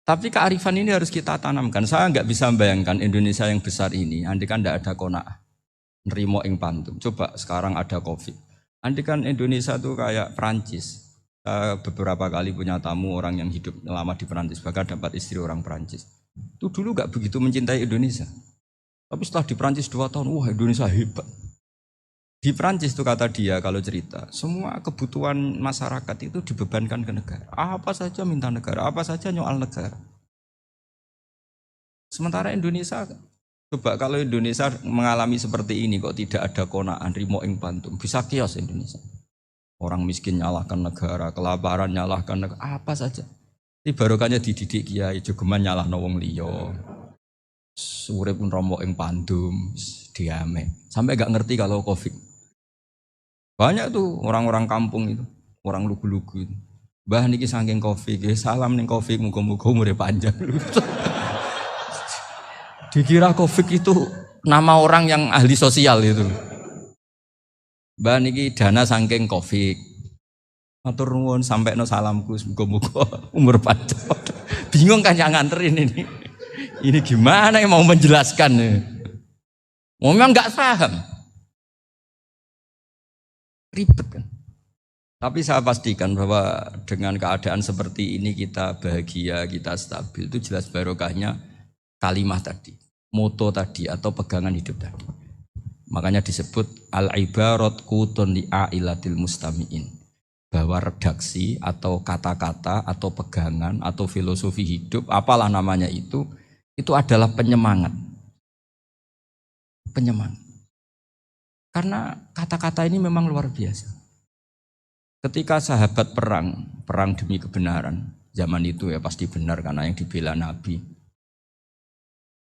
Tapi kearifan ini harus kita tanamkan. Saya nggak bisa membayangkan Indonesia yang besar ini, andai kan tidak ada qanaah, nerimo ing pantum. Coba sekarang ada Covid. Andai kan Indonesia itu kayak Perancis. Beberapa kali punya tamu orang yang hidup lama di Perancis, bahkan dapat istri orang Perancis. Itu dulu nggak begitu mencintai Indonesia. Tapi setelah di Perancis 2 tahun, wah Indonesia hebat. Di Perancis itu kata dia kalau cerita, semua kebutuhan masyarakat itu dibebankan ke negara. Apa saja minta negara, apa saja nyoal negara. Sementara Indonesia, coba kalau Indonesia mengalami seperti ini kok tidak ada qanaah, rimo ing pantum, bisa kios Indonesia. Orang miskin nyalahkan negara, kelaparan nyalahkan negara, apa saja. Ini barokahnya dididik kiai, jogeman nyalahno wong liya. Urip romo ing pandum, diame. Sampai gak ngerti kalau Covid. Banyak tuh orang-orang kampung itu, orang lugu-lugu itu. Mbah niki saking Covid, salam ning Covid, muga-muga umure panjang. Dikira Covid itu nama orang yang ahli sosial itu. Mbah niki dana saking Covid. Matur nuwun sampekno salamku, muga-muga umur panjang. Bingung kan yang nganterin ini. Ini gimana yang mau menjelaskan? Memang nggak paham. Ribet kan. Tapi saya pastikan bahwa dengan keadaan seperti ini kita bahagia, kita stabil, itu jelas barokahnya kalimah tadi, moto tadi atau pegangan hidup tadi. Makanya disebut al-ibarat qutun li'ailatil mustami'in, bahwa redaksi atau kata-kata atau pegangan atau filosofi hidup, apalah namanya itu adalah penyemangat. Penyemangat. Karena kata-kata ini memang luar biasa. Ketika sahabat perang demi kebenaran, zaman itu ya pasti benar karena yang dibela Nabi.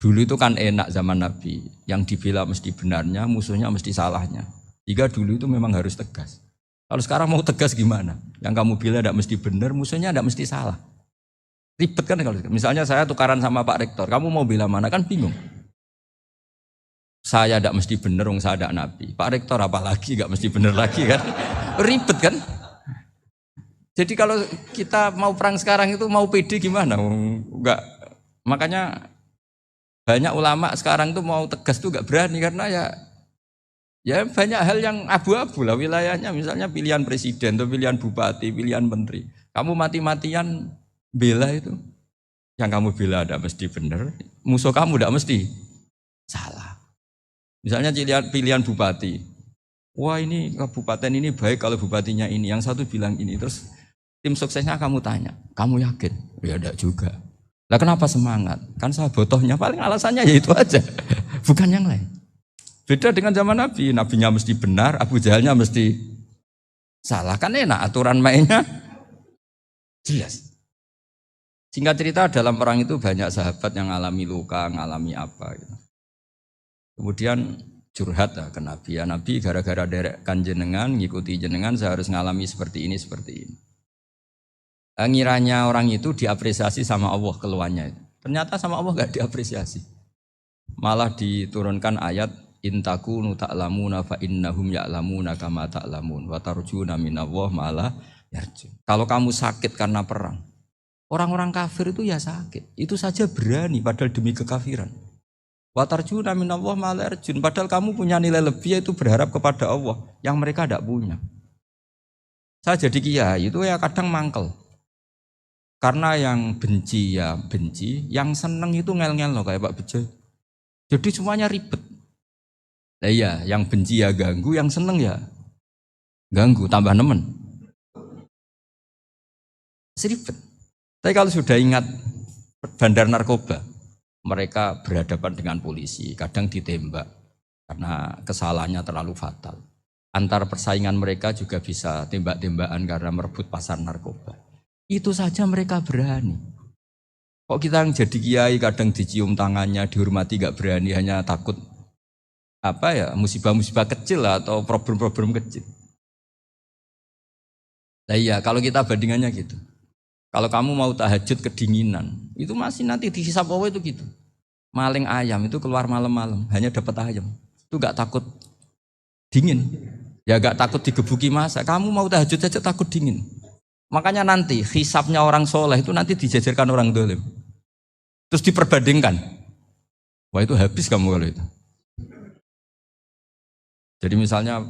Dulu itu kan enak zaman Nabi, yang dibela mesti benarnya, musuhnya mesti salahnya. Jika dulu itu memang harus tegas. Kalau sekarang mau tegas gimana? Yang kamu bela tidak mesti benar, musuhnya tidak mesti salah. Ribet kan kalau misalnya saya tukaran sama Pak Rektor, kamu mau bela mana kan bingung. Saya tidak mesti benar, saya tidak Nabi. Pak Rektor apalagi tidak mesti benar lagi kan? Ribet kan? Jadi kalau kita mau perang sekarang itu mau pede gimana? Enggak. Makanya banyak ulama sekarang tuh mau tegas tuh enggak berani karena ya banyak hal yang abu-abu lah wilayahnya. Misalnya pilihan presiden, atau pilihan bupati, pilihan menteri. Kamu mati-matian bela itu, yang kamu bela tidak mesti benar, musuh kamu tidak mesti salah. Misalnya pilihan bupati, wah ini kabupaten ini baik kalau bupatinya ini, yang satu bilang ini, terus tim suksesnya kamu tanya, kamu yakin? Ya enggak juga. Lah kenapa semangat? Kan saya botohnya, paling alasannya ya itu aja, bukan yang lain. Beda dengan zaman Nabi, Nabinya mesti benar, Abu Jahalnya mesti salah, kan enak aturan mainnya jelas. Singkat cerita dalam perang itu banyak sahabat yang ngalami luka, ngalami apa gitu. Kemudian curhat ke Nabi, ya Nabi gara-gara derekkan jenengan, ngikuti jenengan saya harus ngalami seperti ini. Ngiranya orang itu diapresiasi sama Allah keluarnya. Ternyata sama Allah gak diapresiasi. Malah diturunkan ayat intakunu ta'lamuna fa innahum ya'lamuna kama ta'lamun wa tarjuna minallah malah yarjun. Kalau kamu sakit karena perang, orang-orang kafir itu ya sakit. Itu saja berani padahal demi kekafiran. Wa tarjuna minallah ma la yarjun, padahal kamu punya nilai lebih yaitu berharap kepada Allah yang mereka tidak punya. Saya jadi kiai itu ya kadang mangkel. Karena yang benci ya benci, yang seneng itu ngel-ngel loh kayak Pak Bejo. Jadi semuanya ribet. Nah iya, yang benci ya ganggu, yang seneng ya ganggu, tambah nemen. Seribet. Tapi kalau sudah ingat bandar narkoba, mereka berhadapan dengan polisi, kadang ditembak, karena kesalahannya terlalu fatal. Antar persaingan mereka juga bisa tembak-tembakan karena merebut pasar narkoba. Itu saja mereka berani. Kok kita yang jadi kiai kadang dicium tangannya, dihormati gak berani, hanya takut musibah-musibah kecil atau problem-problem kecil. Nah iya, kalau kita bandingannya gitu. Kalau kamu mau tahajud kedinginan, itu masih nanti dihisab Allah itu gitu. Maling ayam itu keluar malam-malam, hanya dapat ayam. Itu gak takut dingin. Ya gak takut digebuki masa. Kamu mau tahajud saja takut dingin. Makanya nanti hisabnya orang soleh itu nanti dijajarkan orang dolim. Terus diperbandingkan. Wah itu habis kamu kalau itu. Jadi misalnya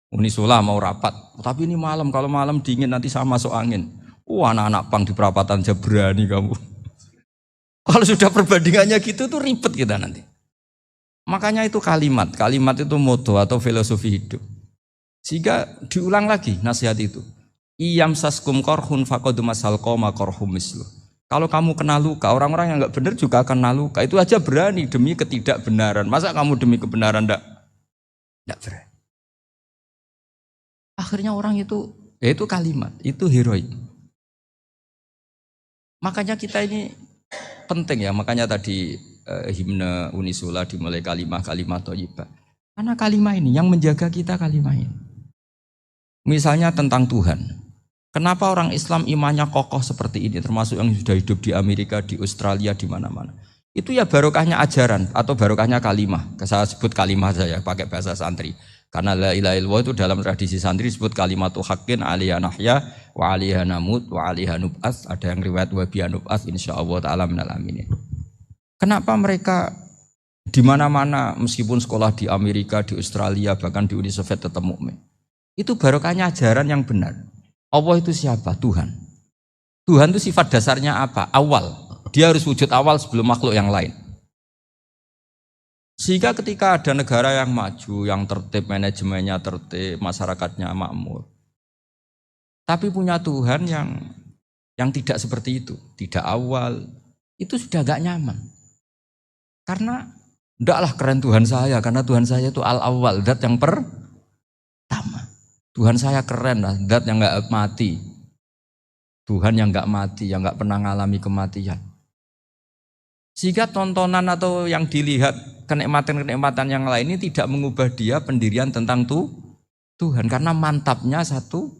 Unisula mau rapat, tapi ini malam, kalau malam dingin nanti sama masuk angin. Anak-anak pang di perapatan aja berani kamu. Kalau sudah perbandingannya gitu tuh ribet kita nanti. Makanya itu kalimat itu moto atau filosofi hidup. Sehingga diulang lagi nasihat itu. Iyam saskum korhun fakodu masal koma korhum mislu. Kalau kamu kena luka, orang-orang yang nggak benar juga akan kena luka. Itu aja berani demi ketidakbenaran. Masa kamu demi kebenaran enggak berani? Akhirnya orang itu, ya itu kalimat, itu heroik. Makanya kita ini penting ya, makanya tadi himne Unisula dimulai kalimat thayyibah. Karena kalimat ini yang menjaga kita kalimat ini. Misalnya tentang Tuhan. Kenapa orang Islam imannya kokoh seperti ini, termasuk yang sudah hidup di Amerika, di Australia, di mana-mana. Itu ya barokahnya ajaran atau barokahnya kalimah. Saya sebut kalimah saya pakai bahasa santri. Karena la ilaha illallah itu dalam tradisi santri disebut kalimatu haqqin alaiha nahya wa alaiha namut wa alaiha nub'ats. Ada yang riwayat wa biha nub'ats insyaallah taala minal aminin. Kenapa mereka di mana-mana meskipun sekolah di Amerika, di Australia, bahkan di Uni Soviet tetap mukmin? Itu barokahnya ajaran yang benar. Allah itu siapa? Tuhan. Tuhan itu sifat dasarnya apa? Awal. Dia harus wujud awal sebelum makhluk yang lain. Sehingga ketika ada negara yang maju, yang tertib, manajemennya tertib, masyarakatnya makmur. Tapi punya Tuhan yang tidak seperti itu. Tidak awal. Itu sudah gak nyaman. Karena ndaklah keren Tuhan saya. Karena Tuhan saya itu al-awwal. Dat yang pertama. Tuhan saya keren lah, zat yang gak mati. Tuhan yang gak mati, yang gak pernah mengalami kematian. Sehingga tontonan atau yang dilihat kenikmatan-kenikmatan yang lain ini tidak mengubah dia pendirian tentang Tuhan. Karena mantapnya satu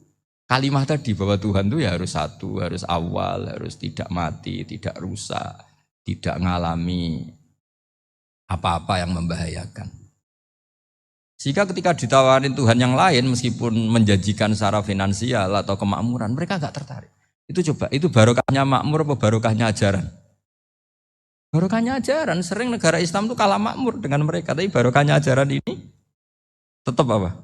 kalimat tadi bahwa Tuhan itu ya harus satu, harus awal, harus tidak mati, tidak rusak, tidak mengalami apa-apa yang membahayakan. Sehingga ketika ditawarin Tuhan yang lain meskipun menjanjikan secara finansial atau kemakmuran, mereka gak tertarik. Itu coba, itu barokahnya makmur apa barokahnya ajaran? Barokahnya ajaran, sering negara Islam itu kalah makmur dengan mereka. Tapi barokahnya ajaran ini tetap apa?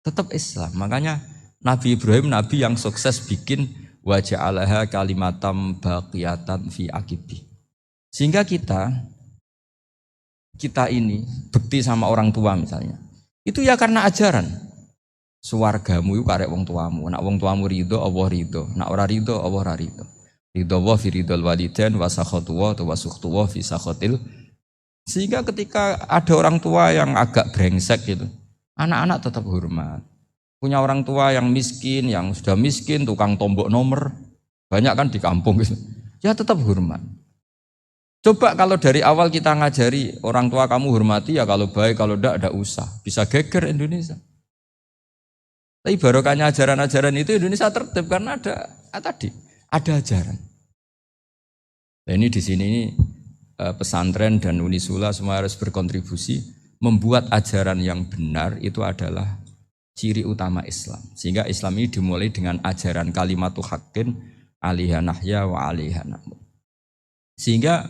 Tetap Islam. Makanya Nabi Ibrahim, Nabi yang sukses bikin wa ja'alaha kalimatam baqiyatan fi aqibi. Sehingga kita ini bekti sama orang tua misalnya, itu ya karena ajaran. Suwargamu itu karek wong tuamu. Nak wong tuamu ridho, Allah ridho. Nak ora ridho, Allah ora ridho. Ridho wa fi ridhol walidain wa sakhatu wa sukhtu wa fi sakhatil. Sehingga ketika ada orang tua yang agak brengsek gitu, anak-anak tetap hormat. Punya orang tua yang miskin, yang sudah miskin, tukang tombok nomor, banyak kan di kampung gitu. Ya tetap hormat. Coba kalau dari awal kita ngajari orang tua kamu hormati ya, kalau baik, kalau enggak usah. Bisa geger Indonesia. Tapi barokahnya ajaran-ajaran itu Indonesia tertib karena ada ajaran. Nah ini di sini pesantren dan Unisula semua harus berkontribusi membuat ajaran yang benar itu adalah ciri utama Islam. Sehingga Islam ini dimulai dengan ajaran kalimatu haqqin alaiha nahya wa alaiha namut. Sehingga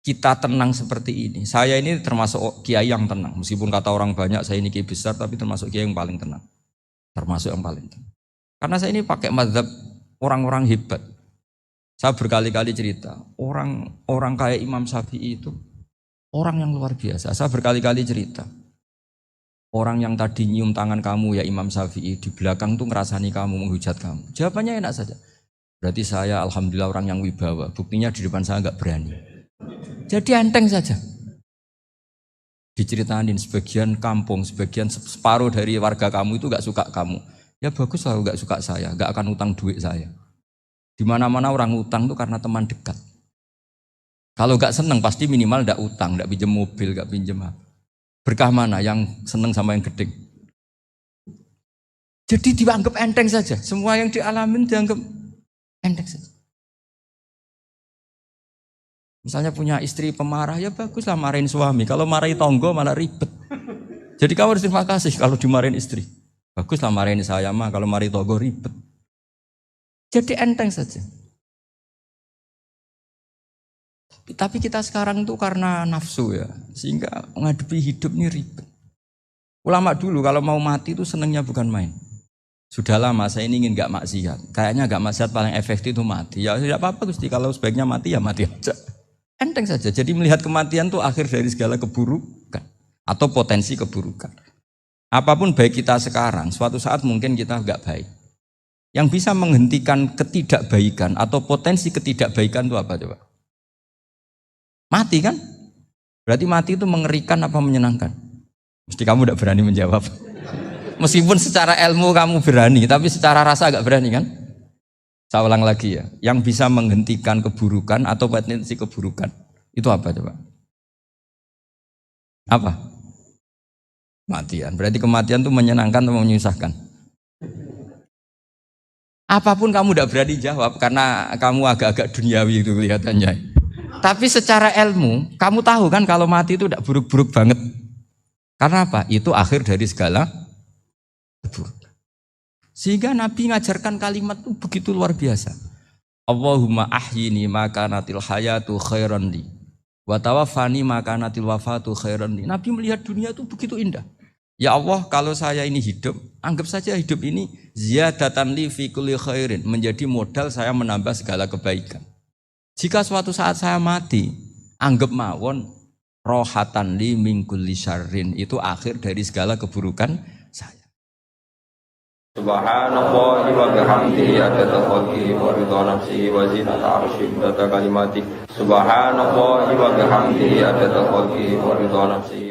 kita tenang seperti ini. Saya ini termasuk kiai yang tenang. Meskipun kata orang banyak saya ini kiai besar, tapi termasuk kiai yang paling tenang. Termasuk yang paling tenang. Karena saya ini pakai mazhab orang-orang hebat. Saya berkali-kali cerita, orang kayak Imam Syafi'i itu orang yang luar biasa. Saya berkali-kali cerita, orang yang tadi nyium tangan kamu ya Imam Syafi'i, di belakang tuh ngerasani kamu, menghujat kamu. Jawabannya enak saja. Berarti saya alhamdulillah orang yang wibawa. Buktinya di depan saya nggak berani. Jadi enteng saja. Diceritain sebagian kampung, sebagian separuh dari warga kamu itu gak suka kamu. Ya bagus lah gak suka saya, gak akan utang duit saya. Di mana-mana orang utang itu karena teman dekat. Kalau gak seneng pasti minimal gak utang, gak pinjem mobil, gak pinjem apa. Berkah mana yang seneng sama yang gede? Jadi dianggap enteng saja. Semua yang dialamin dianggap enteng saja. Misalnya punya istri pemarah, ya baguslah marahin suami. Kalau marahin tonggo malah ribet. Jadi kamu harus terima kasih kalau dimarahin istri. Baguslah marahin saya mah, kalau marahin tonggo ribet. Jadi enteng saja. Tapi kita sekarang tuh karena nafsu ya, sehingga menghadapi hidup ini ribet. Ulama dulu kalau mau mati itu senengnya bukan main. Sudah lama saya ini ingin gak maksiat. Kayaknya gak maksiat paling efektif itu mati. Ya tidak apa-apa Gusti, kalau sebaiknya mati ya mati aja. Enteng saja. Jadi melihat kematian itu akhir dari segala keburukan atau potensi keburukan. Apapun baik kita sekarang, suatu saat mungkin kita enggak baik. Yang bisa menghentikan ketidakbaikan atau potensi ketidakbaikan itu apa coba? Mati kan? Berarti mati itu mengerikan apa menyenangkan? Mesti kamu enggak berani menjawab. Meskipun secara ilmu kamu berani, tapi secara rasa enggak berani kan? Saya ulang lagi ya, yang bisa menghentikan keburukan atau potensi keburukan itu apa coba? Apa? Kematian. Berarti kematian itu menyenangkan atau menyusahkan? Apapun kamu tidak berani jawab karena kamu agak-agak duniawi itu kelihatannya. Tapi secara ilmu, kamu tahu kan kalau mati itu tidak buruk-buruk banget. Karena apa? Itu akhir dari segala keburukan. Sehingga Nabi ngajarkan kalimat itu begitu luar biasa. Allahumma ahyini makanatil hayatu khairan li wa tawaffani makanatil wafatu khairan li. Nabi melihat dunia itu begitu indah. Ya Allah, kalau saya ini hidup, anggap saja hidup ini ziyadatan li fi kulli khairin, menjadi modal saya menambah segala kebaikan. Jika suatu saat saya mati, anggap mawon rohatan li min kulli syarrin, itu akhir dari segala keburukan saya. Subhanallah wa bihamdihi adada khalqihi wa ridha nafsihi wa zinata arsyihi wa adada kalimatihi. Subhanallah wa bihamdihi adada khalqihi wa ridha nafsihi